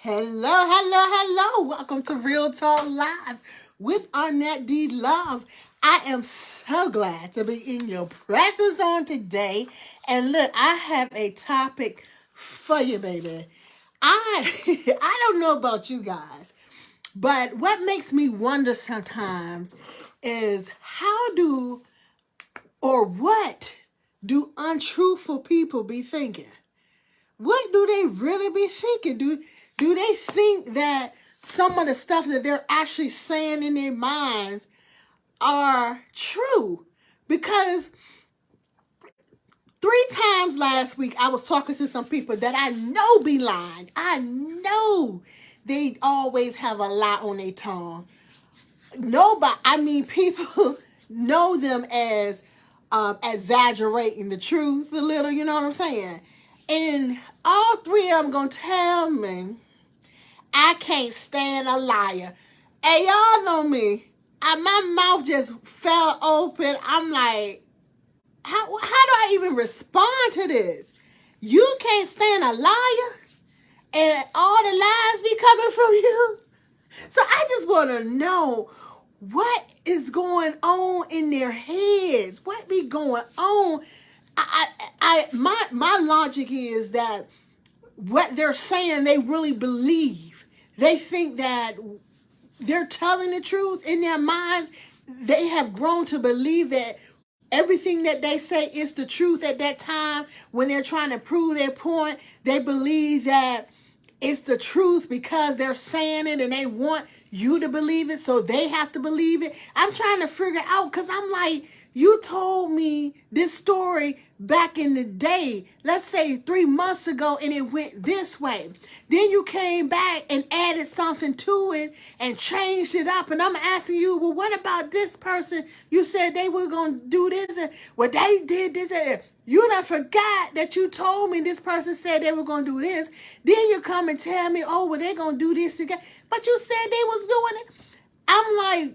Hello, hello, hello. Welcome to Real Talk Live with Arnette D. Love. I am so glad to be in your presence on today. And look, I have a topic for you, baby. I I don't know about you guys, but what makes me wonder sometimes is how do or what do untruthful people be thinking? What do they really be thinking? Do they think that some of the stuff that they're actually saying in their minds are true? Because 3 times last week I was talking to some people that I know be lying. I know they always have a lie on their tongue. Nobody, I mean, people know them as exaggerating the truth a little, you know what I'm saying? And all three of them gonna tell me I can't stand a liar. And y'all know me. My mouth just fell open. I'm like, how do I even respond to this? You can't stand a liar and all the lies be coming from you? So I just want to know what is going on in their heads. What be going on? My logic is that what they're saying they really believe. They think that they're telling the truth in their minds. They have grown to believe that everything that they say is the truth at that time when they're trying to prove their point. They believe that it's the truth because they're saying it and they want you to believe it, so they have to believe it. I'm trying to figure out because I'm like, you told me this story back in the day, let's say 3 months ago, and it went this way. Then you came back and added something to it and changed it up. And I'm asking you, well, what about this person? You said they were going to do this, and well, they did this. And you done forgot that you told me this person said they were going to do this. Then you come and tell me, oh, well, they're going to do this again. But you said they was doing it. I'm like,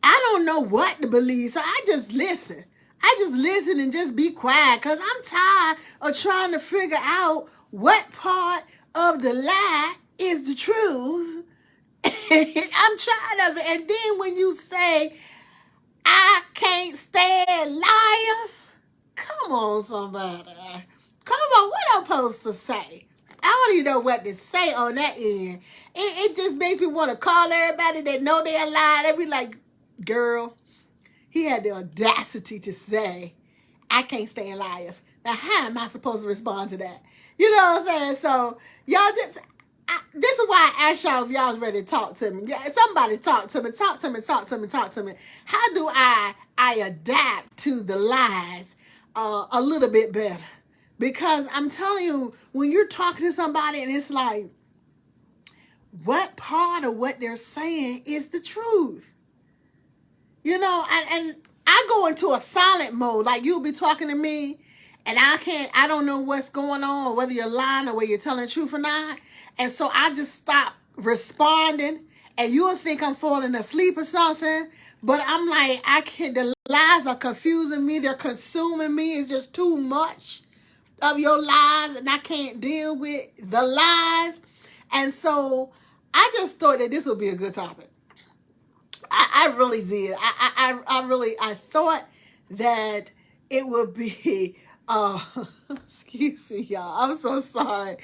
I don't know what to believe, so I just listen. I just listen and just be quiet because I'm tired of trying to figure out what part of the lie is the truth. I'm tired of it. And then when you say, I can't stand liars, come on, somebody. Come on, what I'm supposed to say? I don't even know what to say on that end. It just makes me want to call everybody that know they're lying. They be like, girl, he had the audacity to say, I can't stand liars. Now, how am I supposed to respond to that? You know what I'm saying? So, y'all just, this is why I asked y'all if y'all was ready to talk to me. Yeah, somebody talk to me. How do I adapt to the lies a little bit better? Because I'm telling you, when you're talking to somebody and it's like, what part of what they're saying is the truth? You know, and I go into a silent mode. Like you'll be talking to me and I don't know what's going on, or whether you're lying or whether you're telling the truth or not. And so I just stop responding and you'll think I'm falling asleep or something. But I'm like, the lies are confusing me. They're consuming me. It's just too much of your lies and I can't deal with the lies. And so I just thought that this would be a good topic. I really did. I thought that it would be, excuse me, y'all. I'm so sorry.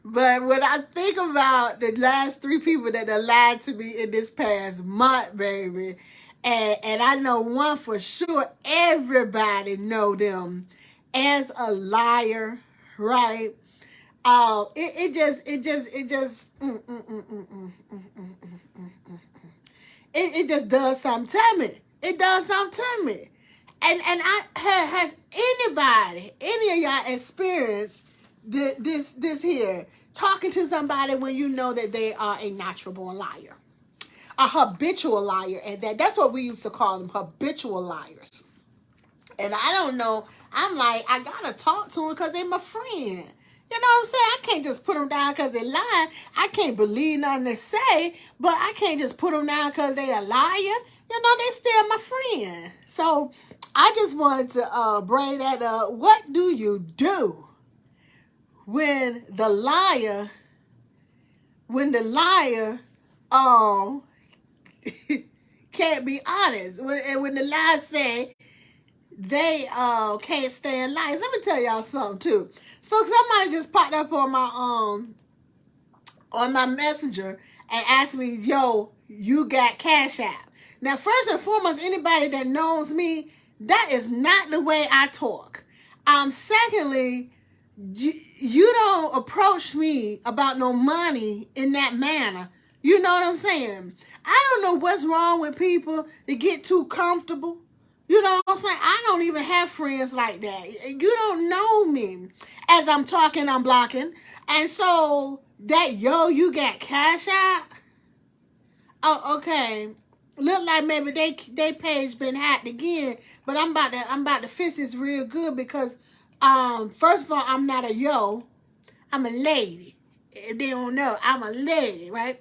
But when I think about the last 3 people that have lied to me in this past month, baby, and I know one for sure, everybody know them as a liar, right? It just does something to me. It does something to me. And has any of y'all experienced this here, talking to somebody when you know that they are a natural born liar, a habitual liar, and that's what we used to call them, habitual liars. And I don't know. I'm like, I gotta talk to them because they're my friend. You know what I'm saying? I can't just put them down because they're lying. I can't believe nothing they say, but I can't just put them down because they're a liar. You know, they still my friend. So I just wanted to bring that up. What do you do when the liar when the liar um can't be honest. When the lies say they can't stand lies. Let me tell y'all something too. So somebody just popped up on my messenger and asked me, yo, you got Cash App. Now, first and foremost, anybody that knows me, that is not the way I talk. Secondly, you don't approach me about no money in that manner. You know what I'm saying? I don't know what's wrong with people that get too comfortable. You know what I'm saying? I don't even have friends like that. You don't know me. As I'm talking, I'm blocking. And so that, yo, you got Cash App? Oh, okay. Look like maybe they page been hacked again. But I'm about to fix this real good because first of all, I'm not a yo. I'm a lady. If they don't know, I'm a lady, right?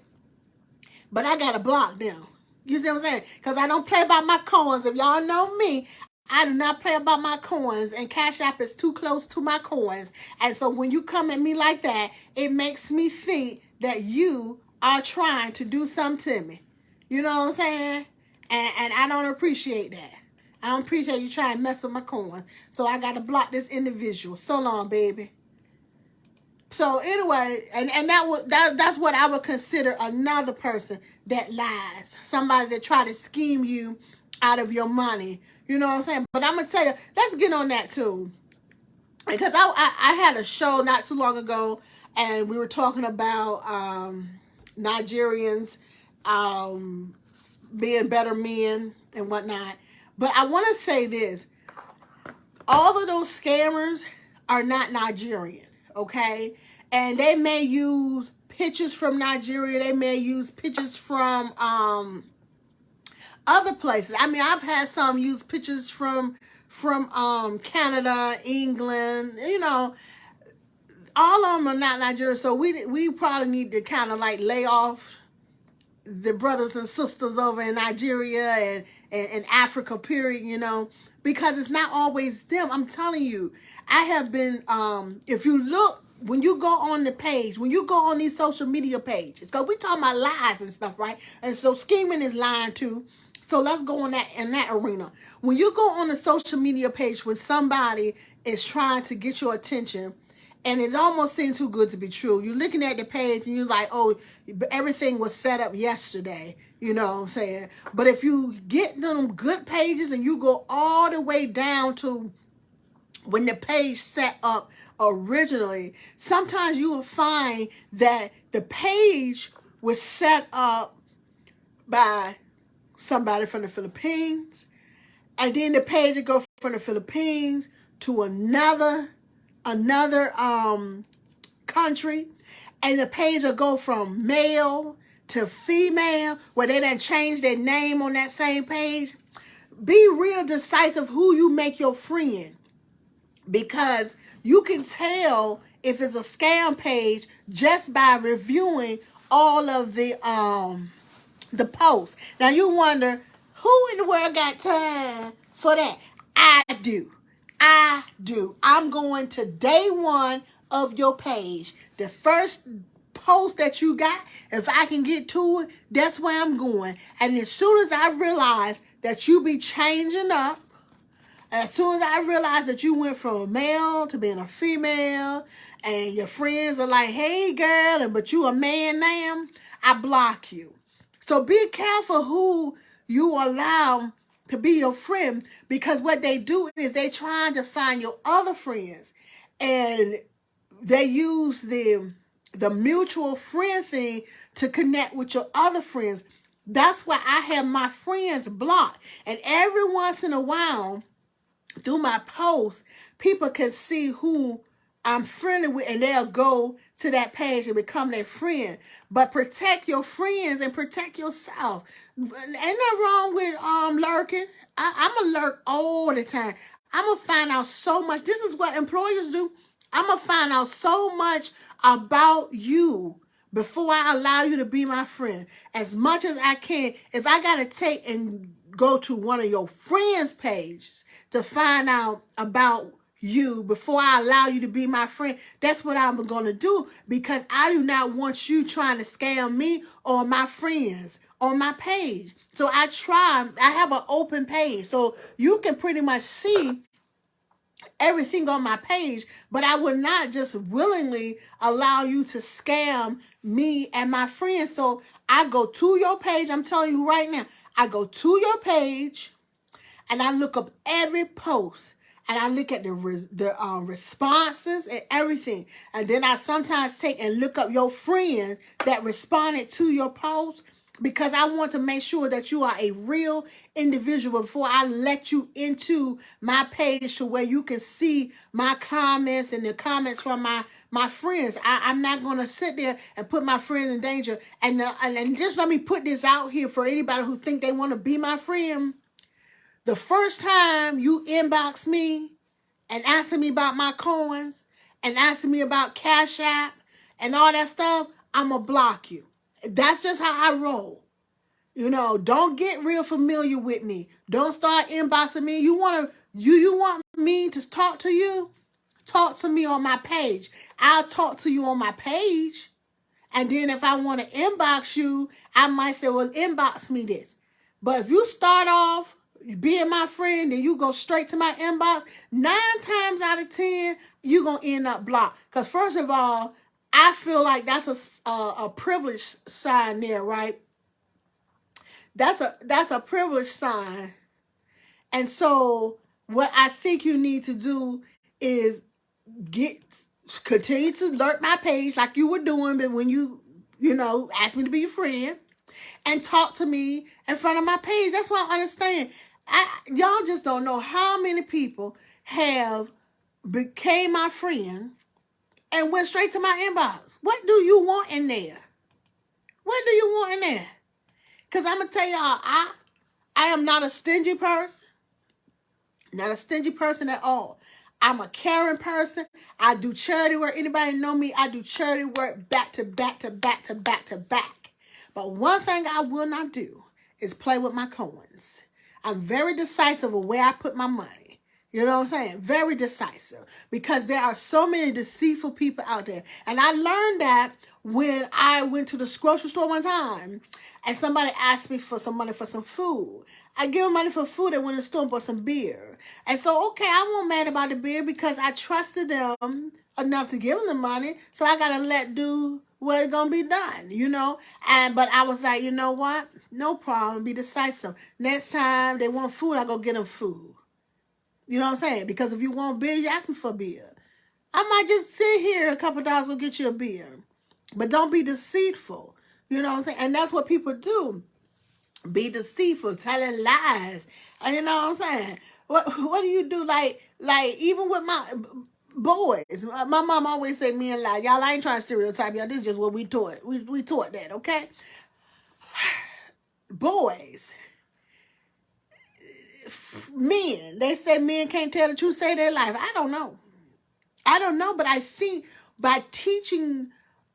But I gotta block them. You see what I'm saying? Because I don't play about my coins. If y'all know me, I do not play about my coins. And Cash App is too close to my coins. And so when you come at me like that, it makes me think that you are trying to do something to me. You know what I'm saying? And I don't appreciate that. I don't appreciate you trying to mess with my coins. So I got to block this individual. So long, baby. So anyway, and that's what I would consider another person that lies. Somebody that try to scheme you out of your money. You know what I'm saying? But I'm going to tell you, let's get on that too. Because I had a show not too long ago, and we were talking about Nigerians being better men and whatnot. But I want to say this. All of those scammers are not Nigerian, okay? And they may use pictures from Nigeria. They may use pictures from other places. I mean, I've had some use pictures from Canada, England, you know. All of them are not Nigeria. So we probably need to kind of like lay off the brothers and sisters over in Nigeria and Africa, period, you know, because it's not always them. I'm telling you, I have been, if you look, when you go on the page, when you go on these social media pages, because we talking about lies and stuff, right? And so scheming is lying too. So let's go on in that arena. When you go on the social media page when somebody is trying to get your attention, and it almost seems too good to be true. You're looking at the page and you're like, oh, everything was set up yesterday. You know what I'm saying? But if you get them good pages and you go all the way down to when the page set up originally, sometimes you will find that the page was set up by somebody from the Philippines. And then the page would go from the Philippines to another country, and the page will go from male to female, where they done change their name on that same page. Be real decisive who you make your friend, because you can tell if it's a scam page just by reviewing all of the posts. Now you wonder, who in the world got time for that? I do. I'm going to day one of your page. The first post that you got, if I can get to it, that's where I'm going. And as soon as I realize that you be changing up, as soon as I realize that you went from a male to being a female, and your friends are like, hey girl, but you a man now, I block you. So be careful who you allow to be your friend, because what they do is they trying to find your other friends, and they use the mutual friend thing to connect with your other friends. That's why I have my friends blocked, and every once in a while through my posts, people can see who I'm friendly with, and they'll go to that page and become their friend. But protect your friends and protect yourself. Ain't nothing wrong with lurking. I'm a lurk all the time. I'm gonna find out so much. This is what employers do. I'm gonna find out so much about you before I allow you to be my friend. As much as I can. If I gotta take and go to one of your friends' pages to find out about you before I allow you to be my friend. That's what I'm going to do, because I do not want you trying to scam me or my friends on my page. So I have an open page so you can pretty much see everything on my page, but I would not just willingly allow you to scam me and my friends. So I go to your page. I'm telling you right now, I go to your page and I look up every post, and I look at the responses and everything. And then I sometimes take and look up your friends that responded to your post, because I want to make sure that you are a real individual before I let you into my page to where you can see my comments and the comments from my friends. I'm not going to sit there and put my friends in danger. And just let me put this out here for anybody who think they want to be my friend. The first time you inbox me and asking me about my coins and asking me about Cash App and all that stuff, I'm going to block you. That's just how I roll. You know, don't get real familiar with me. Don't start inboxing me. You want me to talk to you? Talk to me on my page. I'll talk to you on my page. And then if I want to inbox you, I might say, well, inbox me this. But if you start off being my friend and you go straight to my inbox, 9 times out of 10, you're going to end up blocked. Because first of all, I feel like that's a privilege sign there, right? That's a privilege sign. And so what I think you need to do is continue to lurk my page like you were doing, but when you asked me to be your friend, and talk to me in front of my page. That's what I understand. Y'all just don't know how many people have became my friend and went straight to my inbox. What do you want in there? What do you want in there? Because I'm going to tell y'all, I am not a stingy person. Not a stingy person at all. I'm a caring person. I do charity work. Anybody know me? I do charity work back to back to back to back to back. But one thing I will not do is play with my coins. I'm very decisive of where I put my money. You know what I'm saying? Very decisive. Because there are so many deceitful people out there. And I learned that when I went to the grocery store one time and somebody asked me for some money for some food. I give them money for food and went in the store and bought some beer. And so, okay, I wasn't mad about the beer because I trusted them enough to give them the money. So I got to let do what's going to be done, But I was like, you know what? No problem. Be decisive. Next time they want food, I go get them food. You know what I'm saying? Because if you want beer, you ask me for beer. I might just sit here a couple of dollars, go get you a beer. But don't be deceitful. You know what I'm saying? And that's what people do. Be deceitful, telling lies. And you know what I'm saying? What do you do? Like even with my boys. My mom always say me and lie. Y'all, I ain't trying to stereotype y'all. This is just what we taught. We taught that, okay? Boys. Men. They say men can't tell the truth, say their life. I don't know, but I think by teaching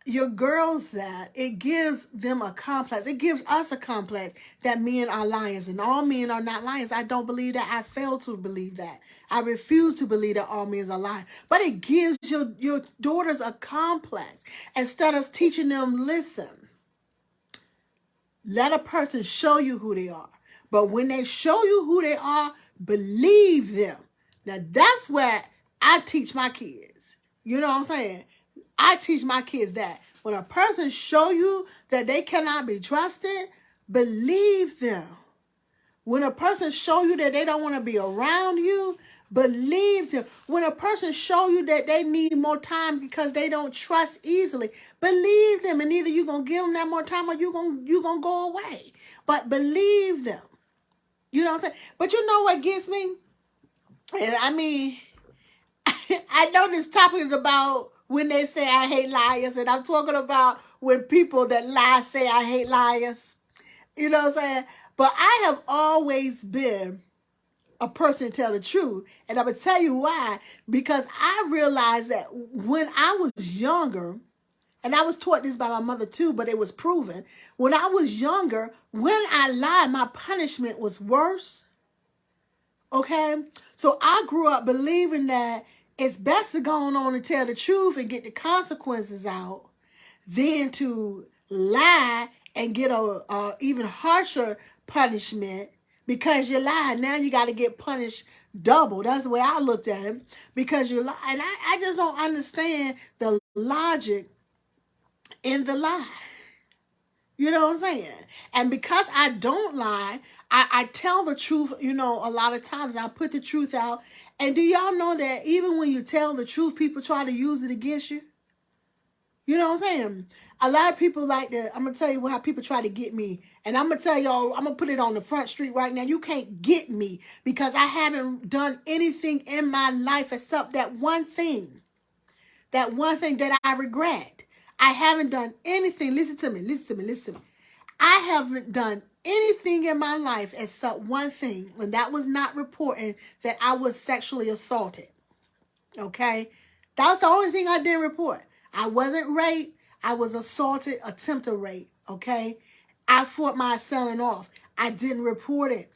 your girls that, it gives them a complex. It gives us a complex that men are liars and all men are not liars. I don't believe that. I fail to believe that. I refuse to believe that all men are lying. But it gives your daughters a complex. Instead of teaching them, listen, let a person show you who they are. But when they show you who they are, believe them. Now that's what I teach my kids. You know what I'm saying? I teach my kids that when a person show you that they cannot be trusted, believe them. When a person show you that they don't want to be around you, believe them. When a person show you that they need more time because they don't trust easily, believe them. And either you're going to give them that more time or you're going to go away. But believe them. You know what I'm saying? But you know what gets me? And I mean, I know this topic is about when they say I hate liars, and I'm talking about when people that lie say I hate liars. You know what I'm saying? But I have always been a person to tell the truth, and I'm going to tell you why. Because I realized that when I was younger, and I was taught this by my mother too, but it was proven. When I was younger, when I lied, my punishment was worse. Okay? So I grew up believing that It's best to go on and tell the truth and get the consequences out than to lie and get a even harsher punishment because you lied. Now you got to get punished double. That's the way I looked at it, because you lied. And I just don't understand the logic in the lie. You know what I'm saying? And because I don't lie, I tell the truth, a lot of times I put the truth out. And do y'all know that even when you tell the truth, people try to use it against you? You know what I'm saying? A lot of people like to, I'm going to tell you how people try to get me. And I'm going to tell y'all, I'm going to put it on the front street right now. You can't get me because I haven't done anything in my life except that one thing. That one thing that I regret. I haven't done anything. Listen to me. I haven't done anything in my life except one thing. And that was not reporting that I was sexually assaulted. Okay? That was the only thing I didn't report. I wasn't raped. I was assaulted, attempted rape. Okay? I fought my selling off. I didn't report it.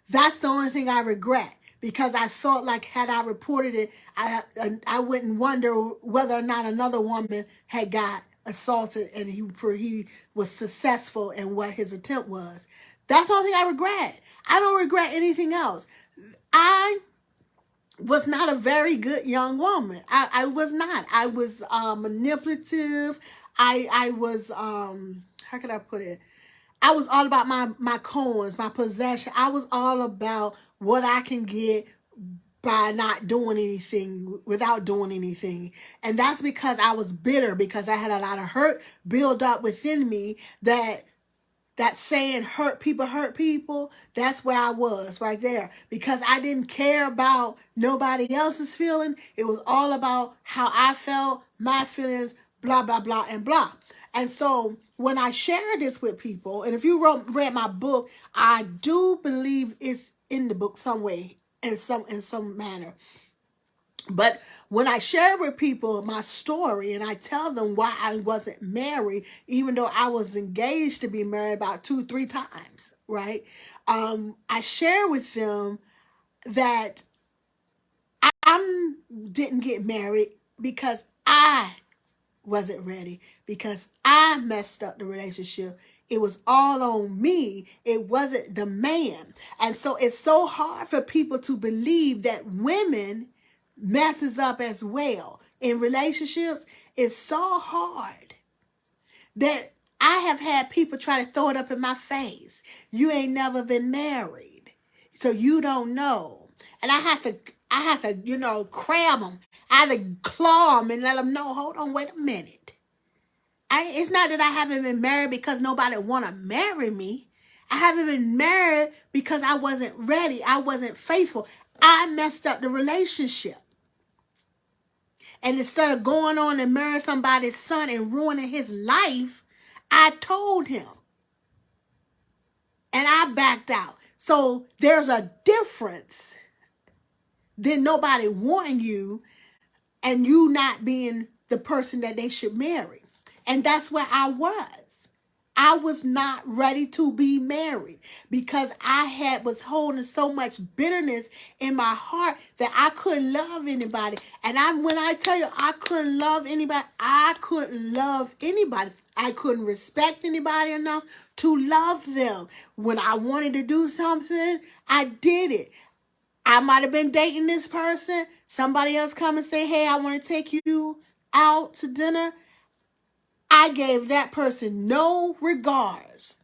That's the only thing I regret, because I felt like had I reported it, I wouldn't wonder whether or not another woman had got assaulted and he was successful in what his attempt was. That's the only thing I regret. I don't regret anything else. I was not a very good young woman. I was not. I was manipulative. I was, how can I put it? I was all about my coins, my possession. I was all about what I can get by not doing anything, without doing anything. And that's because I was bitter, because I had a lot of hurt build up within me. That saying hurt people, that's where I was right there. Because I didn't care about nobody else's feeling. It was all about how I felt, my feelings, blah, blah, blah, and blah. And so when I share this with people, and if you read my book, I do believe it's in the book some way, in some manner. But when I share with people my story and I tell them why I wasn't married, even though I was engaged to be married about 2-3 times, right? I share with them that I didn't get married because I wasn't ready, because I messed up the relationship. It was all on me. It wasn't the man. And so it's so hard for people to believe that women messes up as well in relationships. It's so hard that I have had people try to throw it up in my face. You ain't never been married, so you don't know. And I have to, crab them. I had to claw them and let them know, hold on, wait a minute. It's not that I haven't been married because nobody want to marry me. I haven't been married because I wasn't ready. I wasn't faithful. I messed up the relationship. And instead of going on and marrying somebody's son and ruining his life, I told him. And I backed out. So there's a difference than nobody wanting you and you not being the person that they should marry. And that's where I was. I was not ready to be married because I was holding so much bitterness in my heart that I couldn't love anybody. And when I tell you I couldn't love anybody, I couldn't love anybody. I couldn't respect anybody enough to love them. When I wanted to do something, I did it. I might have been dating this person. Somebody else come and say, hey, I want to take you out to dinner. I gave that person no regards.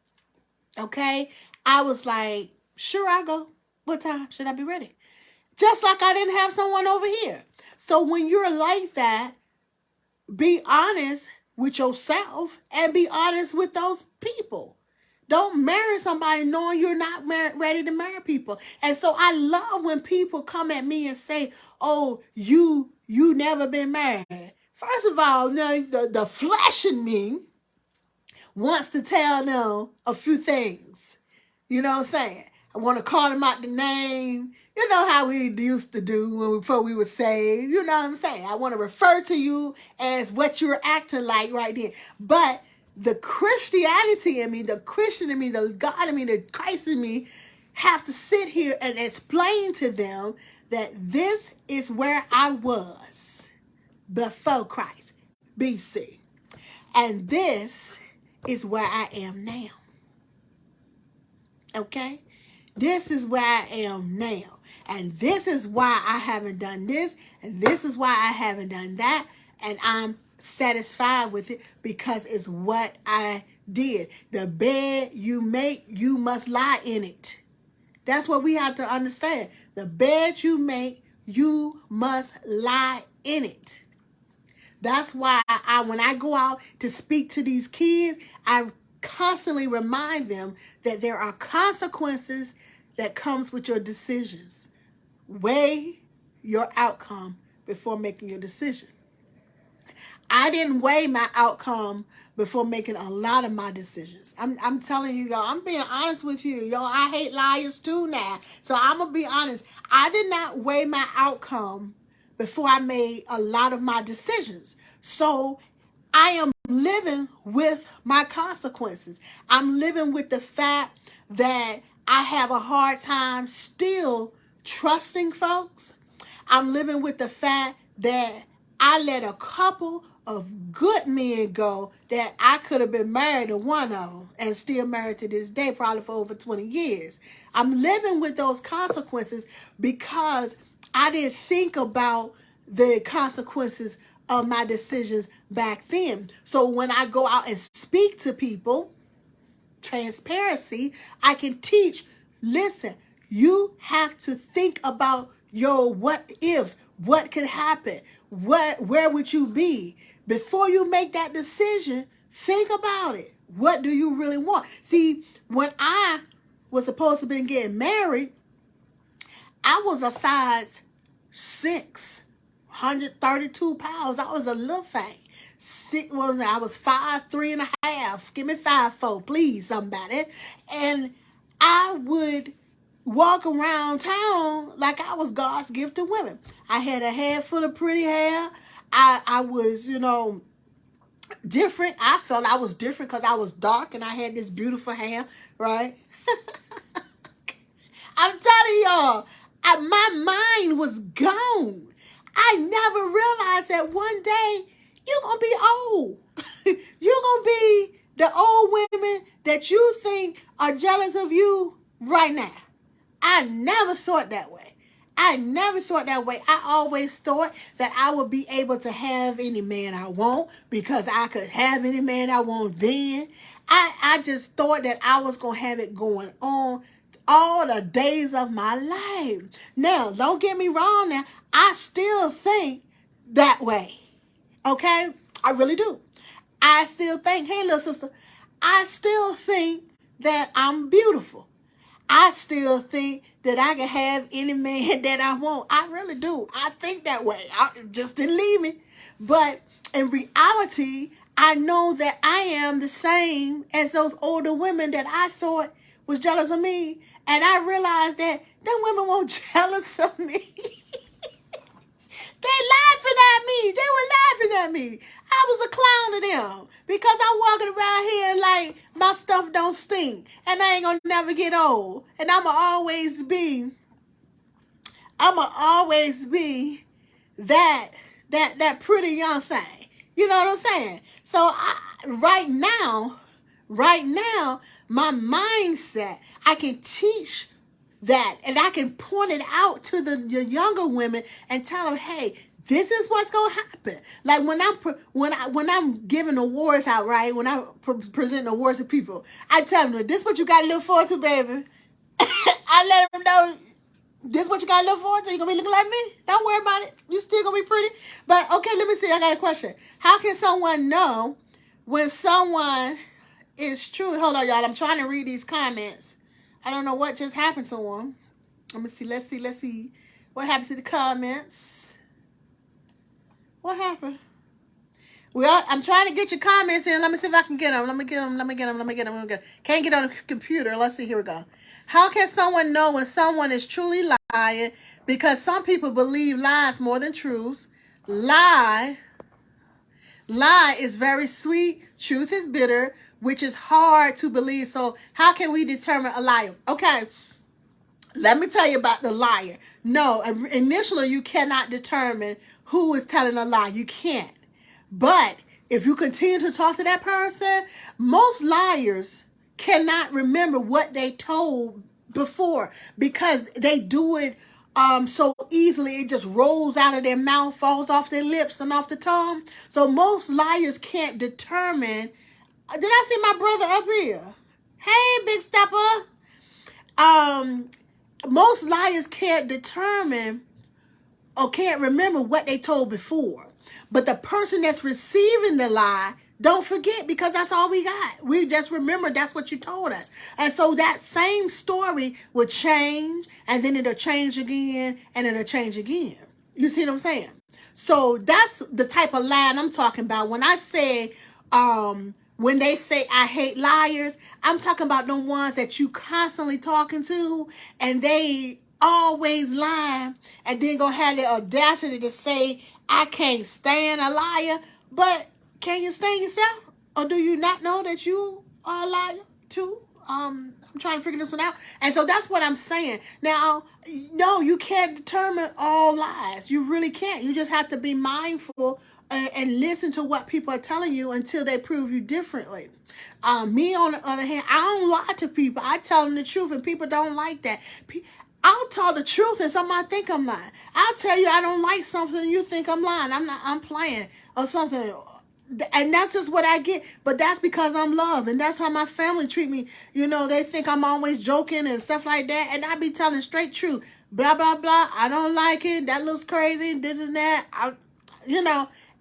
Okay? I was like, sure, I'll go. What time should I be ready? Just like I didn't have someone over here. So when you're like that, be honest with yourself and be honest with those people. Don't marry somebody knowing you're not ready to marry people. And so I love when people come at me and say, oh, you never been married. First of all, the flesh in me wants to tell them a few things. You know what I'm saying? I want to call them out the name. You know how we used to do before we were saved. You know what I'm saying? I want to refer to you as what you're acting like right then. But the Christianity in me, the Christian in me, the God in me, the Christ in me have to sit here and explain to them that this is where I was before Christ, BC. And this is where I am now. Okay? This is where I am now. And this is why I haven't done this. And this is why I haven't done that. And I'm satisfied with it because it's what I did. The bed you make, you must lie in it. That's what we have to understand. The bed you make, you must lie in it. That's why when I go out to speak to these kids, I constantly remind them that there are consequences that comes with your decisions. Weigh your outcome before making your decision. I didn't weigh my outcome before making a lot of my decisions. I'm telling you, y'all, I'm being honest with you. Y'all, I hate liars too now. So I'm going to be honest. I did not weigh my outcome before I made a lot of my decisions. So I am living with my consequences. I'm living with the fact that I have a hard time still trusting folks. I'm living with the fact that I let a couple of good men go that I could have been married to one of them and still married to this day, probably for over 20 years. I'm living with those consequences because I didn't think about the consequences of my decisions back then. So when I go out and speak to people, transparency, I can teach, listen, you have to think about your what ifs, what could happen, where would you be? Before you make that decision, think about it. What do you really want? See, when I was supposed to be getting married, I was a size 6, 132 pounds. I was a little thing. I was 5'3.5". Give me 5'4", please, somebody. And I would walk around town like I was God's gift to women. I had a head full of pretty hair. I was, different. I felt I was different because I was dark and I had this beautiful hair, right? I'm telling y'all, my mind was gone. I never realized that one day you're going to be old. You're going to be the old women that you think are jealous of you right now. I never thought that way. I always thought that I would be able to have any man I want because I could have any man I want then. I just thought that I was going to have it going on all the days of my life. Now, don't get me wrong now. I still think that way. Okay? I really do. I still think, hey, little sister, I still think that I'm beautiful. I still think that I can have any man that I want. I really do. I think that way. I just didn't leave me. But in reality, I know that I am the same as those older women that I thought was jealous of me. And I realized that them women weren't jealous of me. They laughing at me. They were laughing at me. I was a clown to them because I'm walking around here like my stuff don't stink and I ain't gonna never get old. And I'ma always be that pretty young thing. You know what I'm saying? So right now, my mindset, I can teach that and I can point it out to the younger women and tell them, hey, this is what's gonna happen. Like when I'm giving awards out, right? When I present awards to people, I tell them, this is what you gotta look forward to, baby. I let them know this is what you gotta look forward to. You're gonna be looking like me. Don't worry about it. You still gonna be pretty. But okay, let me see. I got a question. How can someone know when someone is true? Hold on, y'all. I'm trying to read these comments. I don't know what just happened to them. Let me see. Let's see. What happened to the comments? What happened? Well, I'm trying to get your comments in. Let me see if I can get them. Let me get them. Can't get on the computer. Let's see. Here we go. How can someone know when someone is truly lying? Because some people believe lies more than truths. Lie is very sweet. Truth is bitter, which is hard to believe. So how can we determine a liar? Okay. Let me tell you about the liar. No, initially you cannot determine who is telling a lie. You can't. But if you continue to talk to that person, most liars cannot remember what they told before because they do it so easily. It just rolls out of their mouth, falls off their lips and off the tongue. So most liars can't determine. Did I see my brother up here? Hey, Big Stepper. Most liars can't determine or can't remember what they told before. But the person that's receiving the lie, don't forget, because that's all we got. We just remember that's what you told us. And so that same story will change, and then it'll change again, and it'll change again. You see what I'm saying? So that's the type of lie I'm talking about. When I say, when they say I hate liars, I'm talking about the ones that you constantly talking to, and they always lie, and then gonna have the audacity to say, I can't stand a liar. But can you stand yourself? Or do you not know that you are a liar too? I'm trying to figure this one out. And so that's what I'm saying. Now, no, you can't determine all lies. You really can't. You just have to be mindful and listen to what people are telling you until they prove you differently. Me, on the other hand, I don't lie to people. I tell them the truth, and people don't like that. I'll tell the truth and somebody think I'm lying. I'll tell you I don't like something and you think I'm lying. I'm playing or something. And that's just what I get. But that's because I'm loved. And that's how my family treat me. You know, they think I'm always joking and stuff like that. And I be telling straight truth. Blah, blah, blah. I don't like it. That looks crazy. This and that.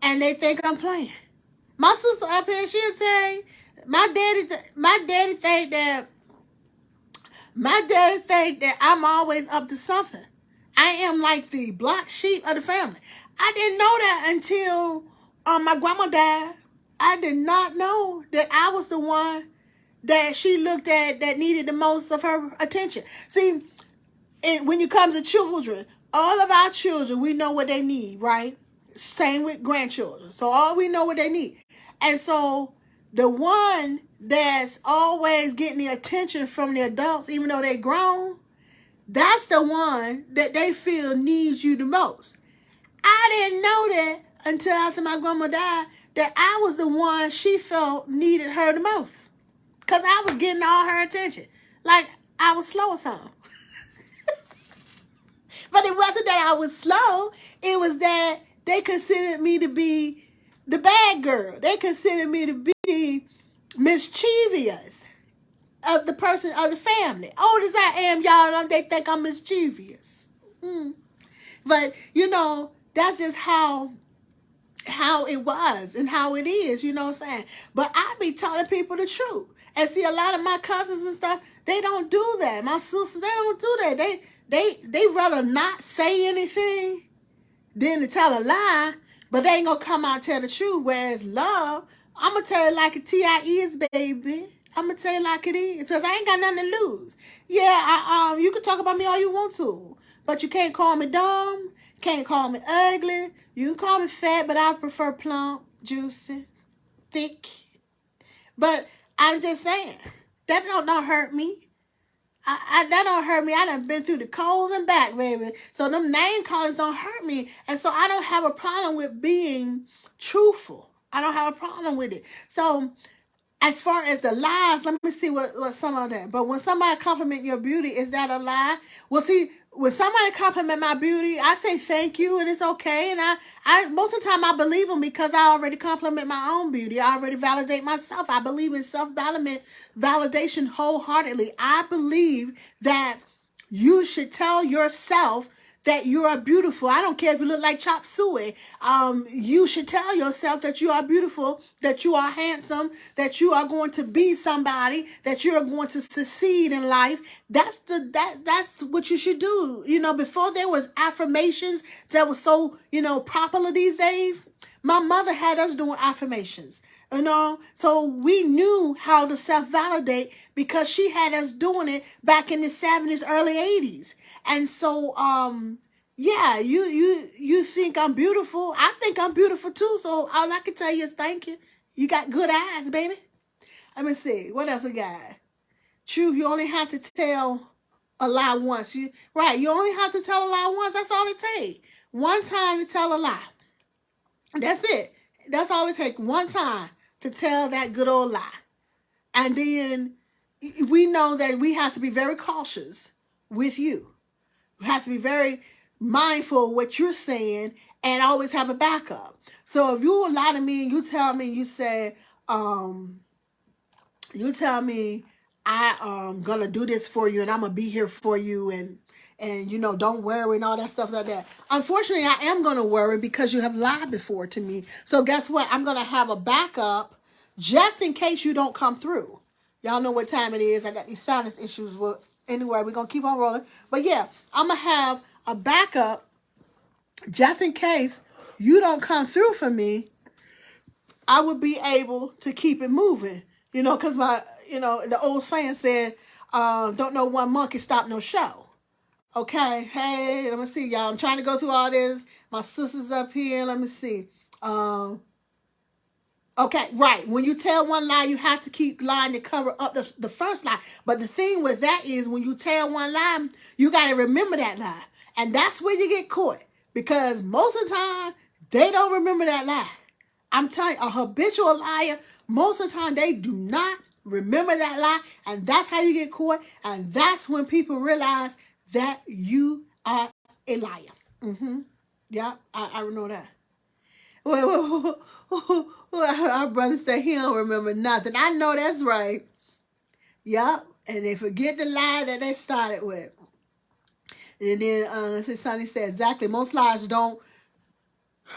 And they think I'm playing. My sister up here, she'll say, my daddy think that I'm always up to something. I am like the black sheep of the family. I didn't know that until my grandma died. I did not know that I was the one that she looked at that needed the most of her attention. See, when it comes to children, all of our children, we know what they need, right? Same with grandchildren. So all we know what they need. And so the one that's always getting the attention from the adults, even though they grown, that's the one that they feel needs you the most. I didn't know that until after my grandma died, that I was the one she felt needed her the most. Because I was getting all her attention. Like I was slow or something. But it wasn't that I was slow. It was that they considered me to be the bad girl. They considered me to be mischievous of the person, of the family. Old as I am, y'all, they think I'm mischievous. But, that's just how it was and how it is, you know what I'm saying? But I be telling people the truth. And see, a lot of my cousins and stuff, they don't do that. My sisters, they don't do that. They rather not say anything than to tell a lie, but they ain't gonna come out and tell the truth. Whereas love, I'm gonna tell it like it is, baby. I'm gonna tell you like it is, because I ain't got nothing to lose. Yeah, you can talk about me all you want to, but you can't call me dumb, can't call me ugly. You can call me fat, but I prefer plump, juicy, thick. But I'm just saying, that don't hurt me. That don't hurt me. I done been through the coals and back, baby. So them name callers don't hurt me. And so I don't have a problem with being truthful. I don't have a problem with it. So as far as the lies, let me see what some of that. But when somebody compliment your beauty, is that a lie? Well, see, when somebody compliment my beauty, I say thank you and it's okay. And I most of the time I believe them because I already compliment my own beauty. I already validate myself. I believe in self-validation wholeheartedly. I believe that you should tell yourself that you are beautiful. I don't care if you look like chop suey. You should tell yourself that you are beautiful, that you are handsome, that you are going to be somebody, that you are going to succeed in life. That's what you should do. Before there was affirmations that was so, popular these days, my mother had us doing affirmations. So we knew how to self-validate because she had us doing it back in the 70s, early 80s. And so, yeah, you think I'm beautiful. I think I'm beautiful too. So all I can tell you is thank you. You got good eyes, baby. Let me see. What else we got? True, you only have to tell a lie once. You only have to tell a lie once. That's all it takes. One time to tell a lie. That's it. That's all it takes. One time to tell that good old lie. And then we know that we have to be very cautious with you. We have to be very mindful of what you're saying and always have a backup. So if you lie to me and you tell me, you say, you tell me I am gonna do this for you and I'm gonna be here for you and you know, don't worry and all that stuff like that. Unfortunately, I am gonna worry because you have lied before to me. So guess what? I'm gonna have a backup just in case you don't come through. Y'all know what time it is. I got these sinus issues. Well, anyway, we're gonna keep on rolling. But yeah, I'm gonna have a backup just in case you don't come through for me. I would be able to keep it moving. You know, because the old saying said, don't know one monkey stop no show. Okay, hey, let me see, y'all. I'm trying to go through all this. My sister's up here. Let me see. Okay, right. When you tell one lie, you have to keep lying to cover up the first lie. But the thing with that is when you tell one lie, you got to remember that lie. And that's where you get caught. Because most of the time, they don't remember that lie. I'm telling you, a habitual liar, most of the time, they do not remember that lie. And that's how you get caught. And that's when people realize that you are a liar. Mm-hmm. Yeah, I know that. Well, our brother said he don't remember nothing. I know that's right. Yep. And they forget the lie that they started with. And then Sonny said, exactly. Most liars don't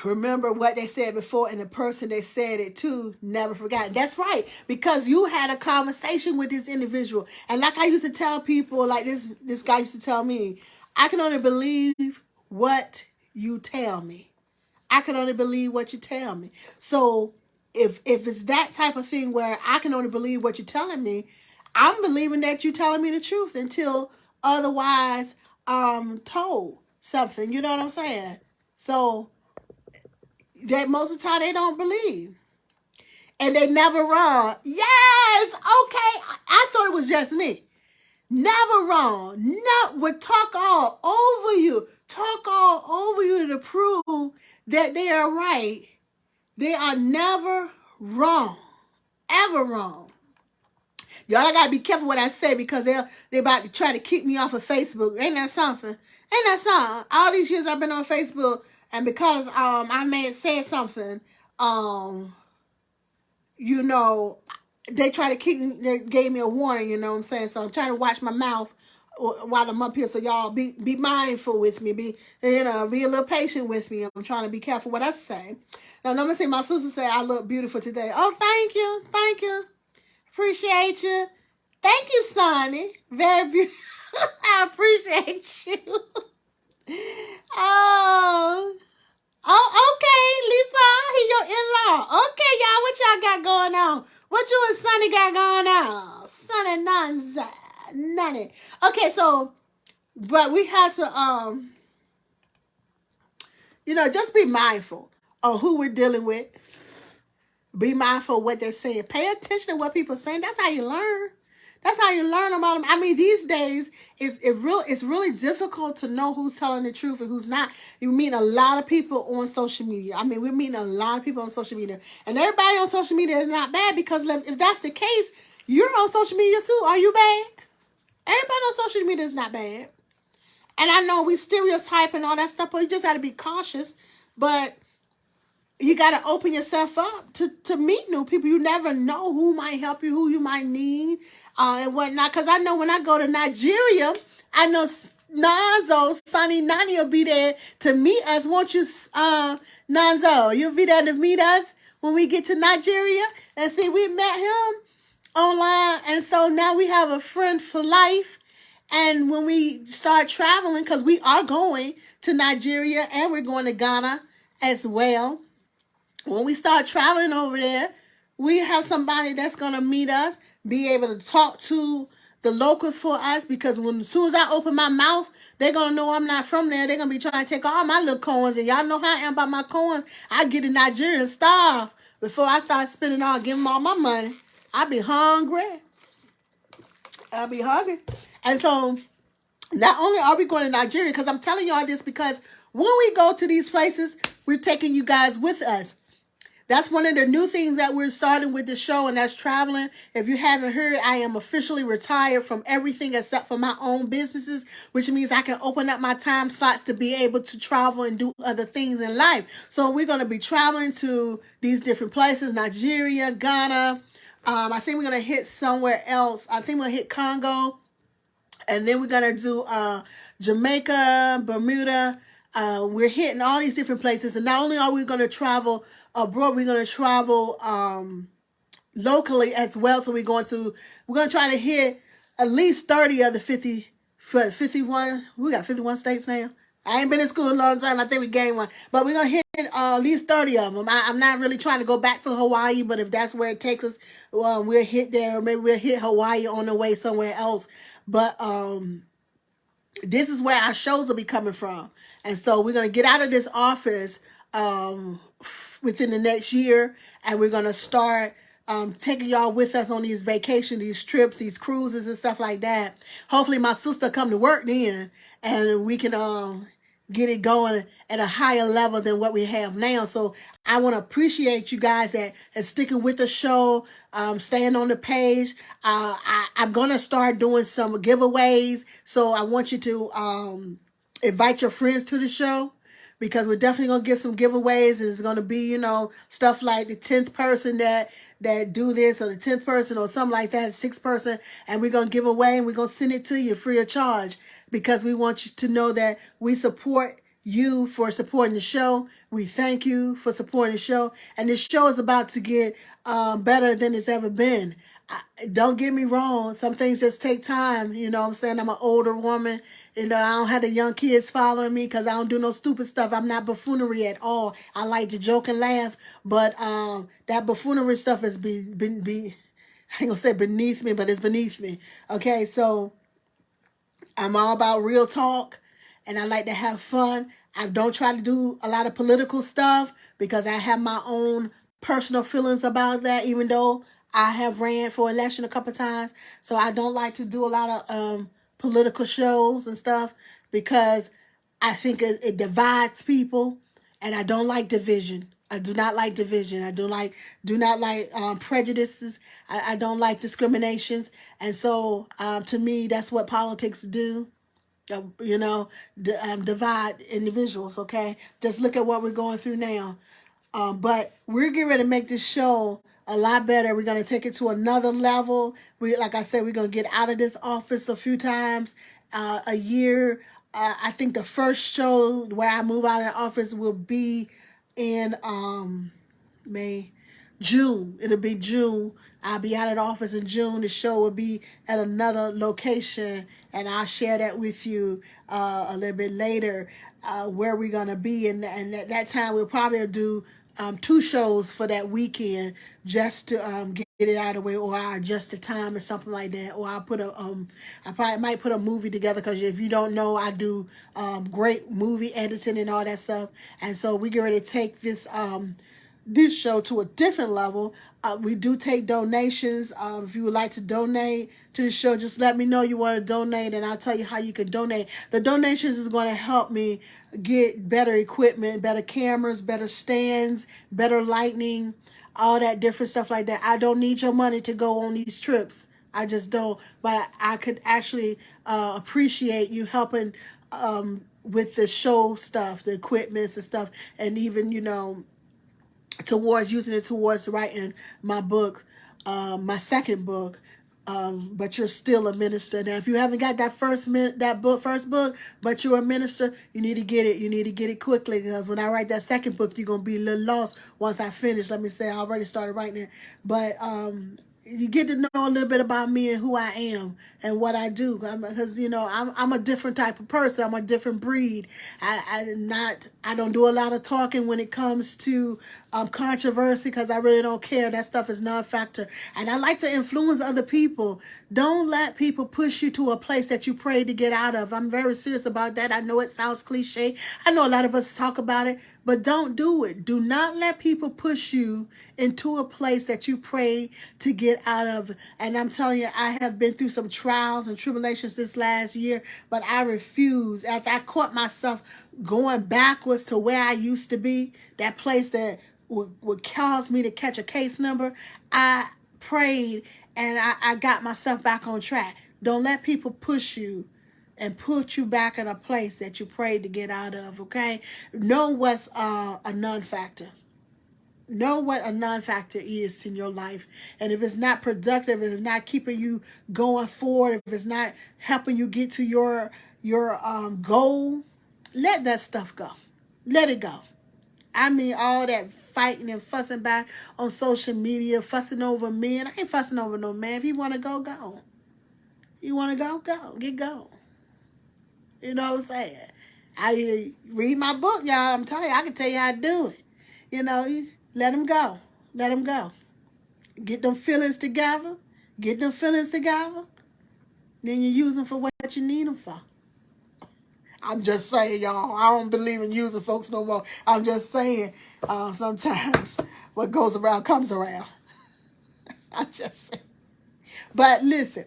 remember what they said before, and the person they said it to never forgot. That's right, because you had a conversation with this individual. And like I used to tell people, like this guy used to tell me, I can only believe what you tell me. I can only believe what you tell me. So if it's that type of thing where I can only believe what you're telling me, I'm believing that you're telling me the truth until otherwise told something. You know what I'm saying? So that most of the time they don't believe. And they never wrong. Yes! Okay. I thought it was just me. Never wrong. No, would talk all over you. Talk all over you to prove that they are right. They are never wrong. Ever wrong. Y'all, I gotta be careful what I say because they're about to try to kick me off of Facebook. Ain't that something? Ain't that something? All these years I've been on Facebook, and because I may have said something, you know, they try to kick me. They gave me a warning. You know what I'm saying? So I'm trying to watch my mouth while I'm up here. So y'all be mindful with me. Be a little patient with me. I'm trying to be careful what I say. Now let me see. My sister said I look beautiful today. Oh, thank you. Appreciate you. Thank you, Sonny. Very beautiful. I appreciate you. Oh, okay, Lisa. He your in-law. Okay, y'all. What y'all got going on? What you and Sonny got going on? Sonny none. Okay, so, but we have to, just be mindful of who we're dealing with. Be mindful of what they're saying. Pay attention to what people are saying. That's how you learn. That's how you learn about them. I mean, these days, it's really difficult to know who's telling the truth and who's not. You meet a lot of people on social media. I mean, we're meeting a lot of people on social media. And everybody on social media is not bad because if that's the case, you're on social media too. Are you bad? Everybody on social media is not bad. And I know we stereotype and all that stuff, but you just got to be cautious. But you got to open yourself up to meet new people. You never know who might help you, who you might need, and whatnot. Because I know when I go to Nigeria, I know Nanzo, Sonny Nani will be there to meet us. Won't you, Nanzo? You'll be there to meet us when we get to Nigeria. And see, we met him online. And so now we have a friend for life. And when we start traveling, because we are going to Nigeria and we're going to Ghana as well. When we start traveling over there, we have somebody that's going to meet us, be able to talk to the locals for us, because as soon as I open my mouth, they're going to know I'm not from there. They're going to be trying to take all my little coins, and y'all know how I am about my coins. I get in Nigeria and starve before I start spending give them all my money. I'll be hungry. And so Not only are we going to Nigeria, because I'm telling y'all this because when we go to these places, we're taking you guys with us. That's one of the new things that we're starting with the show, and that's traveling. If you haven't heard, I am officially retired from everything except for my own businesses, which means I can open up my time slots to be able to travel and do other things in life. So we're going to be traveling to these different places, Nigeria, Ghana. I think we're going to hit somewhere else. I think we'll hit Congo. And then we're going to do Jamaica, Bermuda. We're hitting all these different places. And not only are we going to travel abroad, we're going to travel locally as well. So we're going to try to hit at least 30 of the 51. We got 51 states now. I ain't been in school a long time. I think we gained one. But we're going to hit at least 30 of them. I'm not really trying to go back to Hawaii, but if that's where it takes us, we'll hit there. Or maybe we'll hit Hawaii on the way somewhere else. But this is where our shows will be coming from. And so we're going to get out of this office within the next year, and we're going to start taking y'all with us on these vacations, these trips, these cruises and stuff like that. Hopefully my sister come to work then, and we can get it going at a higher level than what we have now. So I want to appreciate you guys that sticking with the show, staying on the page. I'm going to start doing some giveaways. So I want you to invite your friends to the show, because we're definitely going to get some giveaways. It's going to be, stuff like the 10th person that do this, or the 10th person or something like that, 6th person, and we're going to give away, and we're going to send it to you free of charge, because we want you to know that we support you for supporting the show. We thank you for supporting the show, and this show is about to get better than it's ever been. Don't get me wrong. Some things just take time. You know what I'm saying? I'm an older woman. I don't have the young kids following me because I don't do no stupid stuff. I'm not buffoonery at all. I like to joke and laugh. But that buffoonery stuff has been I ain't going to say beneath me, but it's beneath me. Okay, so I'm all about real talk, and I like to have fun. I don't try to do a lot of political stuff because I have my own personal feelings about that, even though I have ran for election a couple times. So I don't like to do a lot of political shows and stuff because I think it divides people, and I don't like division. I do not like division. I do not like prejudices. I don't like discriminations. And so to me, that's what politics do. Divide individuals, okay? Just look at what we're going through now. But we're getting ready to make this show a lot better. We're going to take it to another level. Like I said, we're going to get out of this office a few times a year. I think the first show where I move out of the office will be in June. It'll be June. I'll be out of the office in June. The show will be at another location, and I'll share that with you a little bit later where we're going to be. And at that time, we'll probably do 2 shows for that weekend just to get it out of the way, or I'll adjust the time or something like that, or I'll put I probably might put a movie together, because if you don't know, I do great movie editing and all that stuff. And so we get ready to take this show to a different level. We do take donations. If you would like to donate to the show, just let me know you want to donate, and I'll tell you how you can donate. The donations is going to help me get better equipment, better cameras, better stands, better lighting, all that different stuff like that. I don't need your money to go on these trips. I just don't. But I could actually appreciate you helping with the show stuff, the equipment and stuff, and even, towards using it towards writing my book, my second book. But you're still a minister. Now, if you haven't got that first book, but you're a minister, you need to get it. You need to get it quickly, because when I write that second book, you're gonna be a little lost once I finish. Let me say, I already started writing it, but you get to know a little bit about me and who I am and what I do, because I'm a different type of person. I'm a different breed. I don't do a lot of talking when it comes to controversy because I really don't care. That stuff is non-factor. And I like to influence other people. Don't let people push you to a place that you prayed to get out of. I'm very serious about that. I know it sounds cliche. I know a lot of us talk about it, but don't do it. Do not let people push you into a place that you pray to get out of. And I'm telling you, I have been through some trials and tribulations this last year, but I refuse. After I caught myself going backwards to where I used to be, that place that would cause me to catch a case number, I prayed and I got myself back on track. Don't let people push you and put you back in a place that you prayed to get out of, okay? Know what's a non-factor. Know what a non-factor is in your life. And if it's not productive, if it's not keeping you going forward, if it's not helping you get to your goal, let that stuff go. Let it go. I mean, all that fighting and fussing back on social media, fussing over men. I ain't fussing over no man. If you want to go, go. You want to go, go. Get going. You know what I'm saying? I read my book, y'all. I'm telling you, I can tell you how to do it. You know, let them go. Let them go. Get them feelings together. Get them feelings together. Then you use them for what you need them for. I'm just saying, y'all, I don't believe in using folks no more. I'm just saying, sometimes what goes around comes around. I'm just saying. But listen,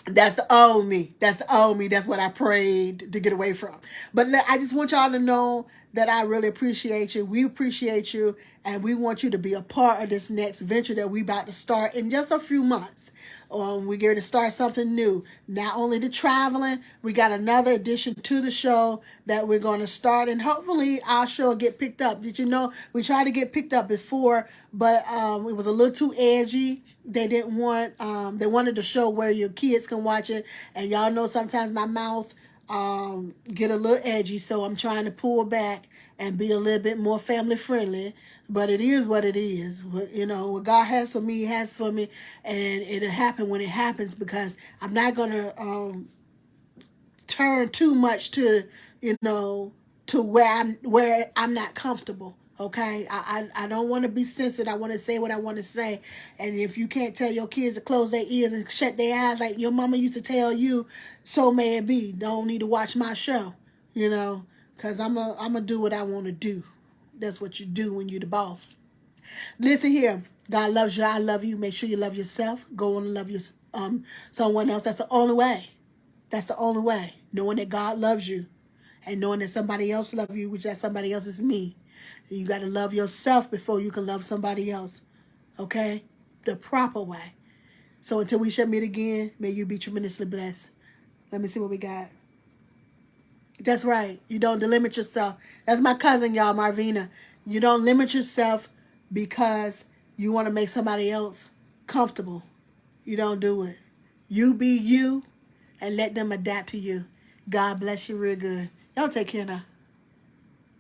that's the old me. That's the old me. That's what I prayed to get away from. But I just want y'all to know that I really appreciate you. We appreciate you. And we want you to be a part of this next venture that we about to start in just a few months. We're going to start something new. Not only the traveling, we got another addition to the show that we're going to start. And hopefully our show will get picked up. Did you know we tried to get picked up before, but it was a little too edgy. They didn't want, they wanted to show where your kids can watch it. And y'all know sometimes my mouth get a little edgy. So I'm trying to pull back and be a little bit more family friendly. But it is what it is. You know, what God has for me, He has for me. And it'll happen when it happens, because I'm not going to turn too much to, you know, to where I'm not comfortable. Okay, I don't want to be censored. I want to say what I want to say. And if you can't tell your kids to close their ears and shut their eyes like your mama used to tell you, so may it be. Don't need to watch my show, you know, because I'm a do what I want to do. That's what you do when you're the boss. Listen here. God loves you. I love you. Make sure you love yourself. Go on and love your someone else. That's the only way. That's the only way. Knowing that God loves you and knowing that somebody else loves you, which that somebody else is me. You got to love yourself before you can love somebody else. Okay? The proper way. So until we shall meet again, may you be tremendously blessed. Let me see what we got. That's right. You don't limit yourself. That's my cousin, y'all, Marvina. You don't limit yourself because you want to make somebody else comfortable. You don't do it. You be you and let them adapt to you. God bless you real good. Y'all take care now.